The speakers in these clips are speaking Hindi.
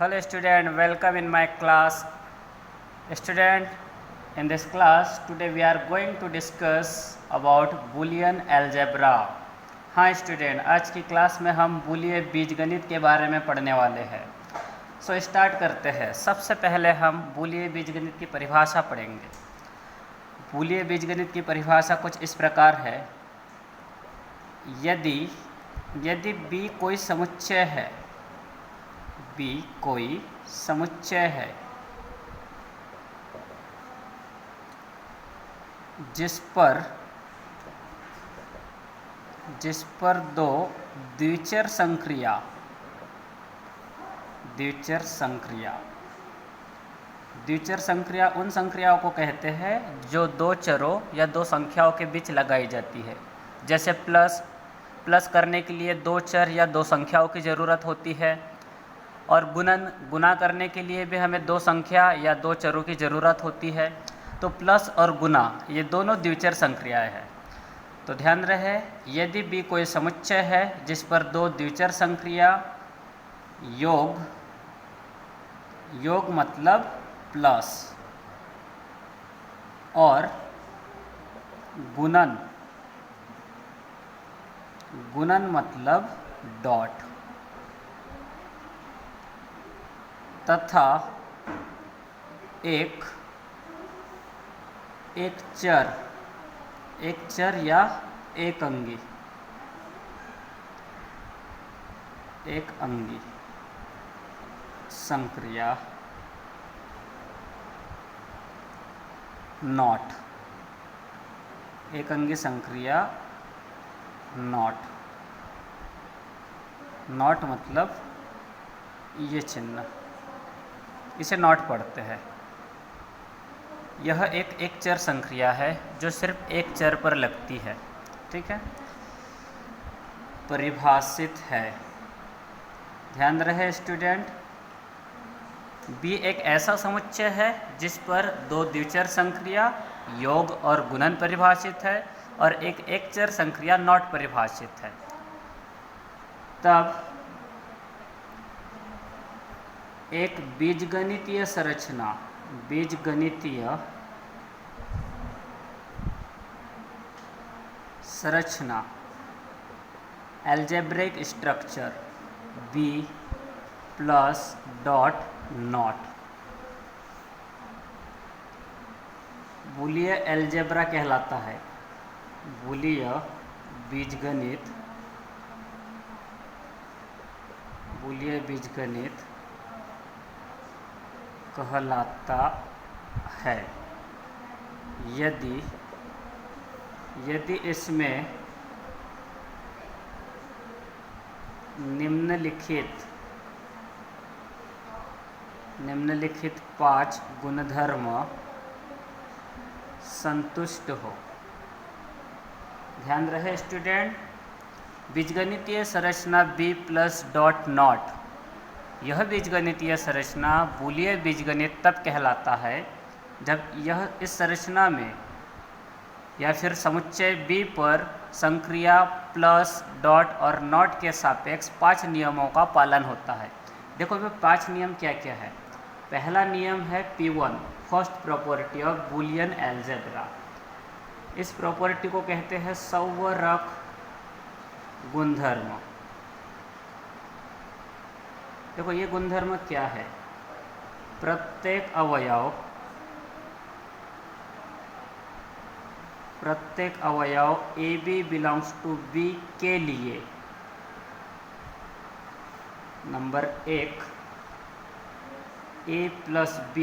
Hello student, welcome in my class. Student, in this class today we are going to discuss about Boolean algebra. हाँ स्टूडेंट, आज की क्लास में हम बूलियन बीजगणित के बारे में पढ़ने वाले हैं। सो स्टार्ट करते हैं। सबसे पहले हम बूलियन बीजगणित की परिभाषा पढ़ेंगे। बूलियन बीजगणित की परिभाषा कुछ इस प्रकार है। यदि B कोई समुच्चय है, B कोई समुच्चय है जिस पर दो द्विचर संक्रिया उन संक्रियाओं को कहते हैं जो दो चरों या दो संख्याओं के बीच लगाई जाती है। जैसे प्लस करने के लिए दो चर या दो संख्याओं की ज़रूरत होती है, और गुना करने के लिए भी हमें दो संख्या या दो चरों की ज़रूरत होती है। तो प्लस और गुना ये दोनों द्विचर संक्रियाएं हैं। तो ध्यान रहे, यदि B कोई समुच्चय है जिस पर दो द्विचर संक्रिया योग मतलब प्लस और गुणन मतलब डॉट तथा एक चर या एक अंगी संक्रिया नॉट मतलब ये चिन्ह, इसे नॉट पढ़ते हैं। यह एक चर संक्रिया है जो सिर्फ एक चर पर लगती है। ठीक है, परिभाषित है। ध्यान रहे स्टूडेंट, B एक ऐसा समुच्चय है जिस पर दो द्विचर संक्रिया योग और गुणन परिभाषित है और एक चर संक्रिया नॉट परिभाषित है। तब एक बीजगणितीय संरचना algebraic structure B plus dot not Boolean algebra कहलाता है। बूलियन बीजगणित कहलाता है यदि इसमें निम्नलिखित 5 गुणधर्म संतुष्ट हो। ध्यान रहे स्टूडेंट, बीजगणितीय संरचना B प्लस डॉट नॉट, यह बीजगणितीय संरचना बूलियन बीजगणित तब कहलाता है जब यह इस संरचना में या फिर समुच्चय B पर संक्रिया प्लस डॉट और नॉट के सापेक्ष 5 नियमों का पालन होता है। देखो वे 5 नियम क्या क्या है। पहला नियम है P1, first property of Boolean algebra. इस प्रॉपर्टी को कहते हैं संवरक गुणधर्म। देखो ये गुणधर्म क्या है, प्रत्येक अवयव AB बिलोंग्स टू B के लिए नंबर 1 A प्लस B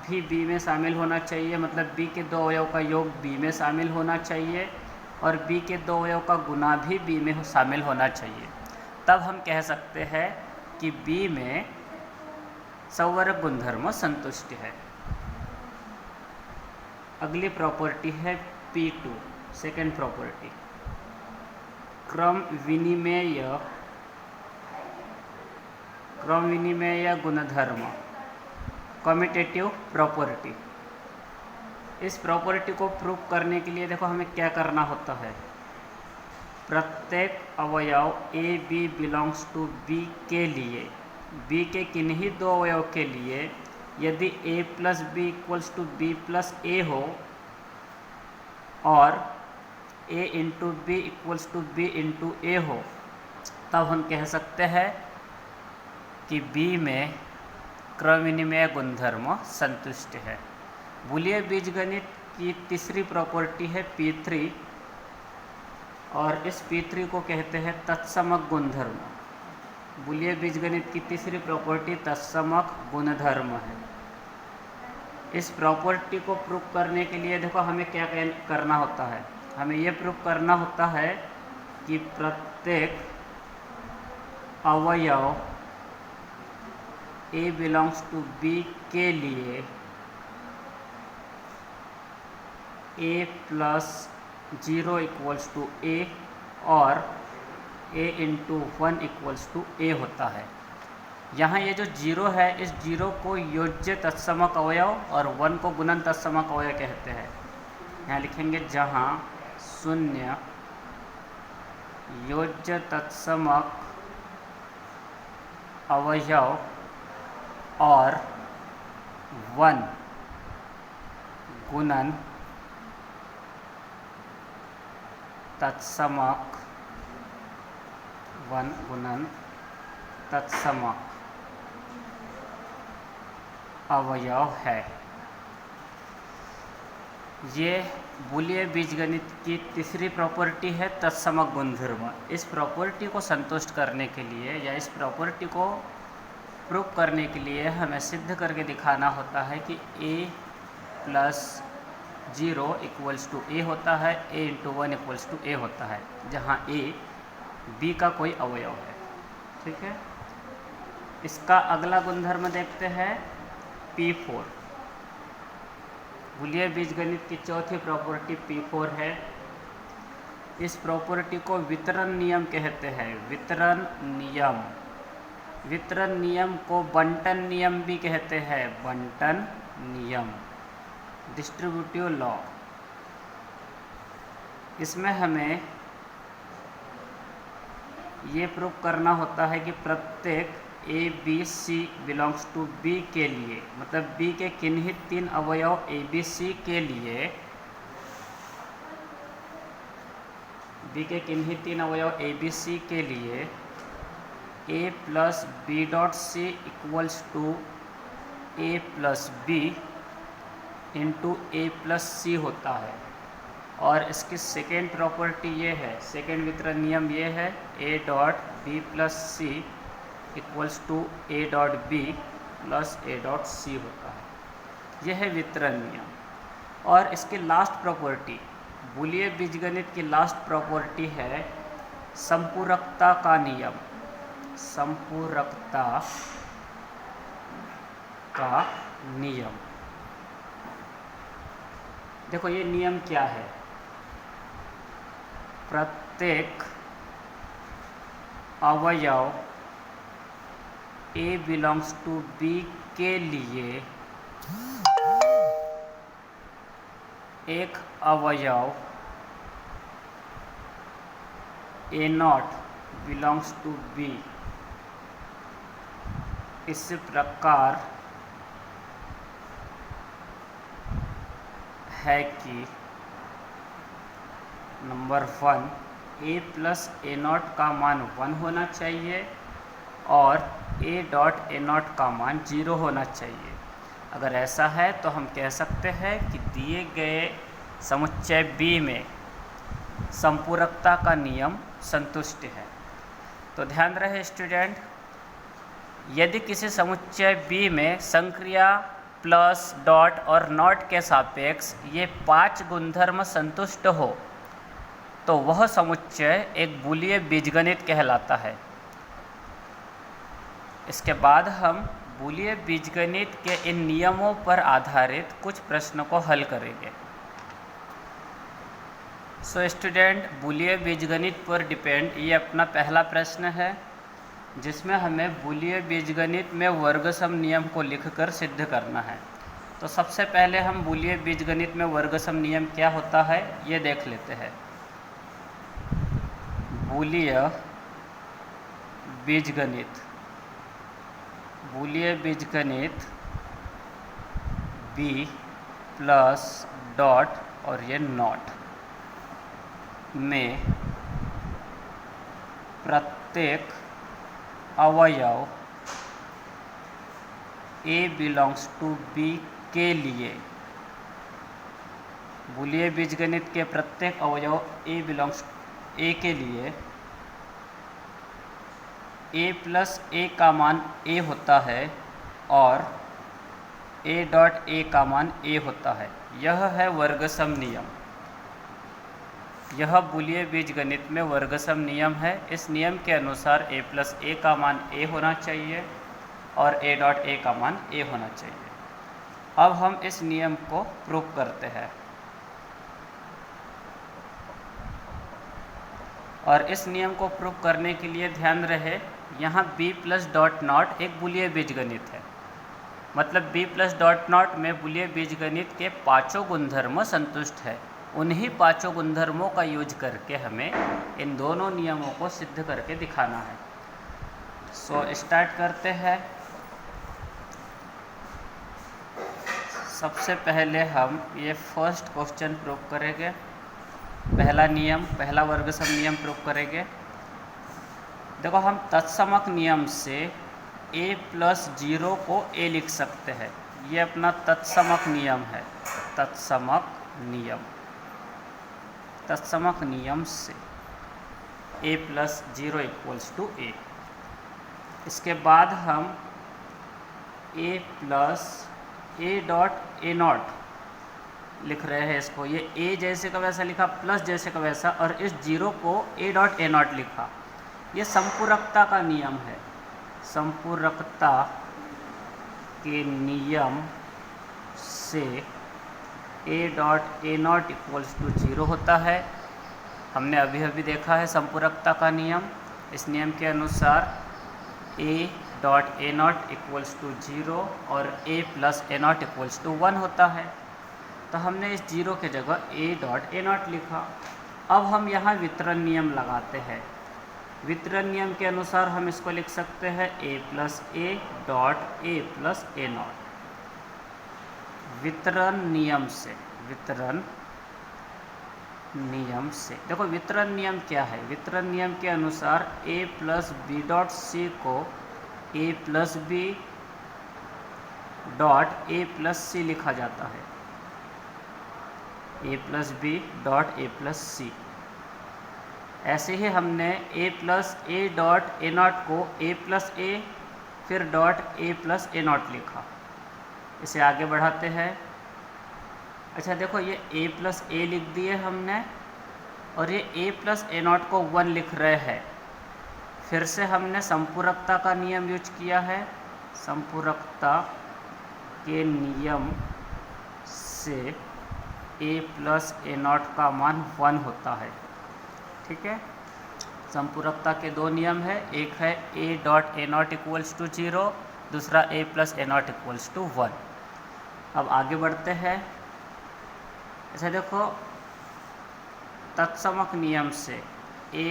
भी B में शामिल होना चाहिए, मतलब B के दो अवयव का योग B में शामिल होना चाहिए और B के दो अवयव का गुना भी B में शामिल होना चाहिए। तब हम कह सकते हैं कि B में संवरक गुणधर्म संतुष्ट है। अगली प्रॉपर्टी है P2, सेकेंड प्रॉपर्टी, क्रम विनिमेय गुणधर्म, कम्यूटेटिव प्रॉपर्टी। इस प्रॉपर्टी को प्रूव करने के लिए देखो हमें क्या करना होता है। प्रत्येक अवयव a b belongs to B के लिए b के किन्हीं दो अवयव के लिए यदि a plus B equals to B plus A हो और a into B equals to B into A हो, तब हम कह सकते हैं कि b में क्रम विनिमय गुणधर्म संतुष्ट है। बूलियन बीजगणित की तीसरी प्रॉपर्टी है P3 और इस P3 को कहते हैं तत्समक गुणधर्म। बूलियन बीजगणित की तीसरी प्रॉपर्टी तत्समक गुणधर्म है। इस प्रॉपर्टी को प्रूव करने के लिए देखो हमें क्या करना होता है, हमें ये प्रूव करना होता है कि प्रत्येक अवयव A बिलोंग्स टू B के लिए A plus 0 equals to A और A into 1 equals to A होता है। यहाँ ये जो 0 है, इस 0 को योज्य तत्समक अवयव और 1 को गुणन तत्समक अवयव कहते हैं। यहाँ लिखेंगे जहाँ 0 योज्य तत्समक अवयव और 1 गुणन तत्समक अवयव है। ये बूलियन बीजगणित की तीसरी प्रॉपर्टी है तत्समक गुणधर्म। इस प्रॉपर्टी को संतुष्ट करने के लिए या इस प्रॉपर्टी को प्रूव करने के लिए हमें सिद्ध करके दिखाना होता है कि a plus 0 equals to a होता है, a into 1 equals to a होता है, जहाँ a b का कोई अवयव है। ठीक है, इसका अगला गुणधर्म देखते हैं P4। बूलियन बीजगणित की चौथी प्रॉपर्टी P4 है। इस प्रॉपर्टी को वितरण नियम कहते हैं। वितरण नियम को बंटन नियम भी कहते हैं। बंटन नियम, डिस्ट्रीब्यूटिव लॉ। इसमें हमें ये प्रूव करना होता है कि प्रत्येक A B C belongs to B के लिए, मतलब B के किन्हीं 3 अवयव A B C के लिए, B के किन्हीं 3 अवयव A B C के लिए A plus B dot C equals to A plus B into A plus C होता है। और इसकी सेकेंड प्रॉपर्टी ये है, सेकेंड वितरण नियम ये है, A dot B plus C equals to A dot B plus A dot C होता है। यह है वितरण नियम। और इसकी लास्ट प्रॉपर्टी, बूलियन बीजगणित की लास्ट प्रॉपर्टी है संपूरकता का नियम। संपूरकता का नियम, देखो ये नियम क्या है। प्रत्येक अवयव A बिलोंग्स टू B के लिए एक अवयव A not belongs to B इस प्रकार है कि number 1 A plus A not का मान 1 होना चाहिए और A डॉट A नॉट का मान 0 होना चाहिए। अगर ऐसा है तो हम कह सकते हैं कि दिए गए समुच्चय B में संपूरकता का नियम संतुष्ट है। तो ध्यान रहे स्टूडेंट, यदि किसी समुच्चय B में संक्रिया प्लस डॉट और नॉट के सापेक्ष ये 5 गुणधर्म संतुष्ट हो तो वह समुच्चय एक बूलियन बीजगणित कहलाता है। इसके बाद हम बूलियन बीजगणित के इन नियमों पर आधारित कुछ प्रश्नों को हल करेंगे। सो स्टूडेंट, बूलियन बीजगणित पर डिपेंड ये अपना पहला प्रश्न है, जिसमें हमें बूलियन बीजगणित में वर्गसम नियम को लिखकर सिद्ध करना है। तो सबसे पहले हम बूलियन बीजगणित में वर्गसम नियम क्या होता है ये देख लेते हैं। बूलियन बीजगणित बूलिय बीजगणित बी प्लस डॉट और ये नॉट में प्रत्येक अवयव A बिलोंग्स टू B के लिए बूलिय बीजगणित के प्रत्येक अवयव A बिलोंग्स A के लिए A प्लस A का मान A होता है और A डॉट A का मान A होता है। यह है वर्गसम नियम। यह बूलिय बीजगणित में वर्गसम नियम है। इस नियम के अनुसार A प्लस A का मान A होना चाहिए और A डॉट A का मान A होना चाहिए। अब हम इस नियम को प्रूव करते हैं और इस नियम को प्रूव करने के लिए ध्यान रहे यहाँ B प्लस डॉट नॉट एक बूलिय बीजगणित है, मतलब B प्लस डॉट नॉट में बूलिय बीजगणित के पांचों गुणधर्म संतुष्ट है। उन्हीं पांचों गुणधर्मों का यूज करके हमें इन दोनों नियमों को सिद्ध करके दिखाना है। सो स्टार्ट करते हैं। सबसे पहले हम ये फर्स्ट क्वेश्चन प्रूव करेंगे। पहला नियम, पहला वर्गसम नियम प्रूव करेंगे। देखो, हम तत्समक नियम से A प्लस 0 को A लिख सकते हैं। ये अपना तत्समक नियम है। तत्समक नियम से A plus 0 equals to A। इसके बाद हम A plus A dot A not लिख रहे हैं। इसको ये A जैसे का वैसा लिखा, प्लस जैसे का वैसा, और इस 0 को A डॉट A नॉट लिखा। ये संपूरकता का नियम है। संपूरकता के नियम से A dot A not equals to 0 होता है। हमने अभी देखा है संपूरकता का नियम। इस नियम के अनुसार A dot A not equals to 0 और A plus A not equals to 1 होता है। तो हमने इस 0 के जगह A डॉट A नॉट लिखा। अब हम यहाँ वितरण नियम लगाते हैं। वितरण नियम के अनुसार हम इसको लिख सकते हैं A plus A dot A plus A not. वितरण नियम से देखो, वितरण नियम क्या है। वितरण नियम के अनुसार A plus B dot C को A plus B dot A plus C लिखा जाता है। A plus B dot A plus C। ऐसे ही हमने A plus A dot A not को A प्लस A फिर dot A plus A not लिखा। इसे आगे बढ़ाते हैं। अच्छा देखो, ये A प्लस A लिख दिए हमने और ये A प्लस A नॉट को 1 लिख रहे हैं। फिर से हमने संपूरकता का नियम यूज किया है। संपूरकता के नियम से A प्लस A नॉट का मान 1 होता है। ठीक है, संपूरकता के दो नियम है। एक है A dot A not equals to 0, दूसरा A plus A not equals to 1। अब आगे बढ़ते हैं। अच्छा देखो, तत्समक नियम से A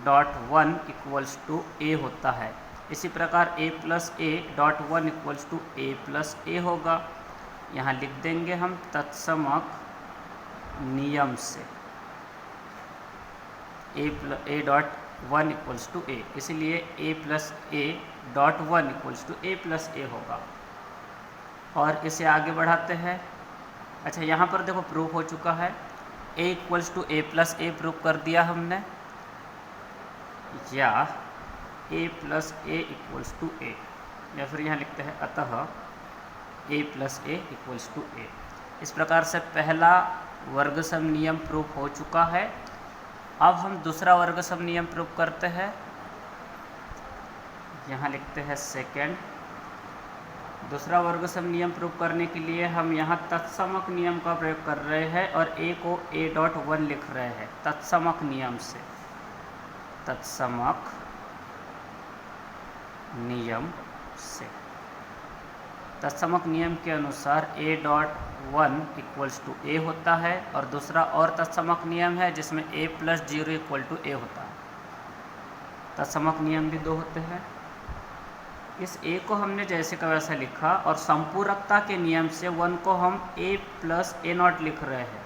dot 1 equals to A होता है। इसी प्रकार A plus A dot 1 equals to A plus A होगा। यहाँ लिख देंगे हम तत्समक नियम से A dot 1 equals to A, इसलिए A plus A dot 1 equals to A plus A होगा। और इसे आगे बढ़ाते हैं। अच्छा, यहाँ पर देखो प्रूफ हो चुका है। A equals to A plus A proof कर दिया हमने, या A plus A equals to A, या फिर यहाँ लिखते हैं अतः A plus A equals to A। इस प्रकार से पहला वर्गसम नियम प्रूफ हो चुका है। अब हम दूसरा वर्गसम नियम प्रूफ करते हैं। यहाँ लिखते हैं सेकेंड। दूसरा वर्गसम नियम प्रूफ करने के लिए हम यहाँ तत्समक नियम का प्रयोग कर रहे हैं और A को A डॉट 1 लिख रहे हैं। तत्समक नियम से, तत्समक नियम से, तत्समक नियम के अनुसार A dot 1 equals to A होता है और दूसरा और तत्समक नियम है जिसमें A plus 0 equal to A होता है। तत्समक नियम भी दो होते हैं। इस ए को हमने जैसे का वैसा लिखा और संपूरकता के नियम से 1 को हम a प्लस ए नॉट लिख रहे हैं।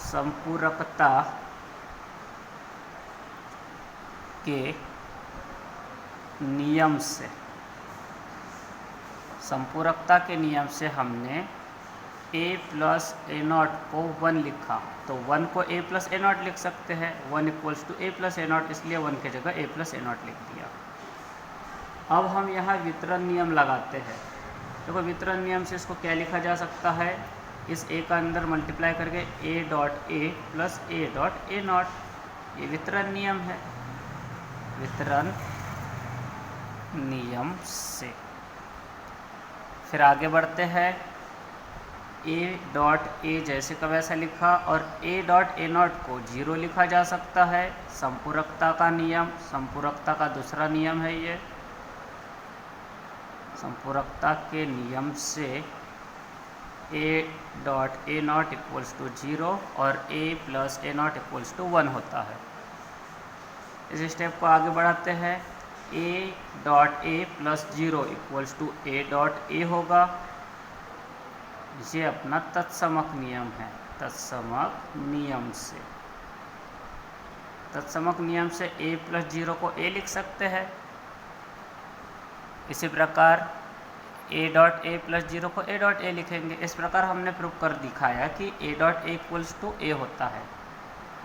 संपूरकता के नियम से, संपूरकता के नियम से हमने a प्लस ए नॉट को 1 लिखा, तो 1 को a प्लस ए नॉट लिख सकते हैं। 1 equals to a plus a not, इसलिए 1 की जगह a प्लस ए नॉट लिख दिया। अब हम यहाँ वितरण नियम लगाते हैं। देखो वितरण नियम से इसको क्या लिखा जा सकता है, इस a का अंदर मल्टीप्लाई करके a dot a plus A dot a not, ये वितरण नियम है। वितरण नियम से फिर आगे बढ़ते हैं। a डॉट ए जैसे का वैसा लिखा और a डॉट ए नॉट को 0 लिखा जा सकता है। संपूरकता का नियम, संपूरकता का दूसरा नियम है ये। संपूरकता के नियम से a dot a not equals to 0 और a plus a not equals to 1 होता है। इस स्टेप को आगे बढ़ाते हैं। a dot a plus 0 equals to a dot a होगा। ये अपना तत्समक नियम है। तत्समक नियम से, तत्समक नियम से a प्लस 0 को a लिख सकते हैं। इसी प्रकार a डॉट ए प्लस 0 को a डॉट ए लिखेंगे। इस प्रकार हमने प्रूव कर दिखाया कि a dot a equals to a होता है।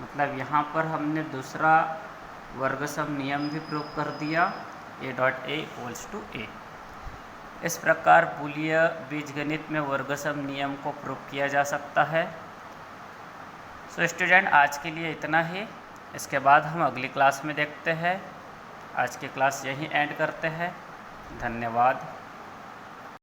मतलब यहाँ पर हमने दूसरा वर्गसम नियम भी प्रूव कर दिया, a dot a equals to a। इस प्रकार बूलिय बीजगणित में वर्गसम नियम को प्रूव किया जा सकता है। सो स्टूडेंट, आज के लिए इतना ही। इसके बाद हम अगली क्लास में देखते हैं। आज की क्लास यहीं एंड करते हैं। धन्यवाद।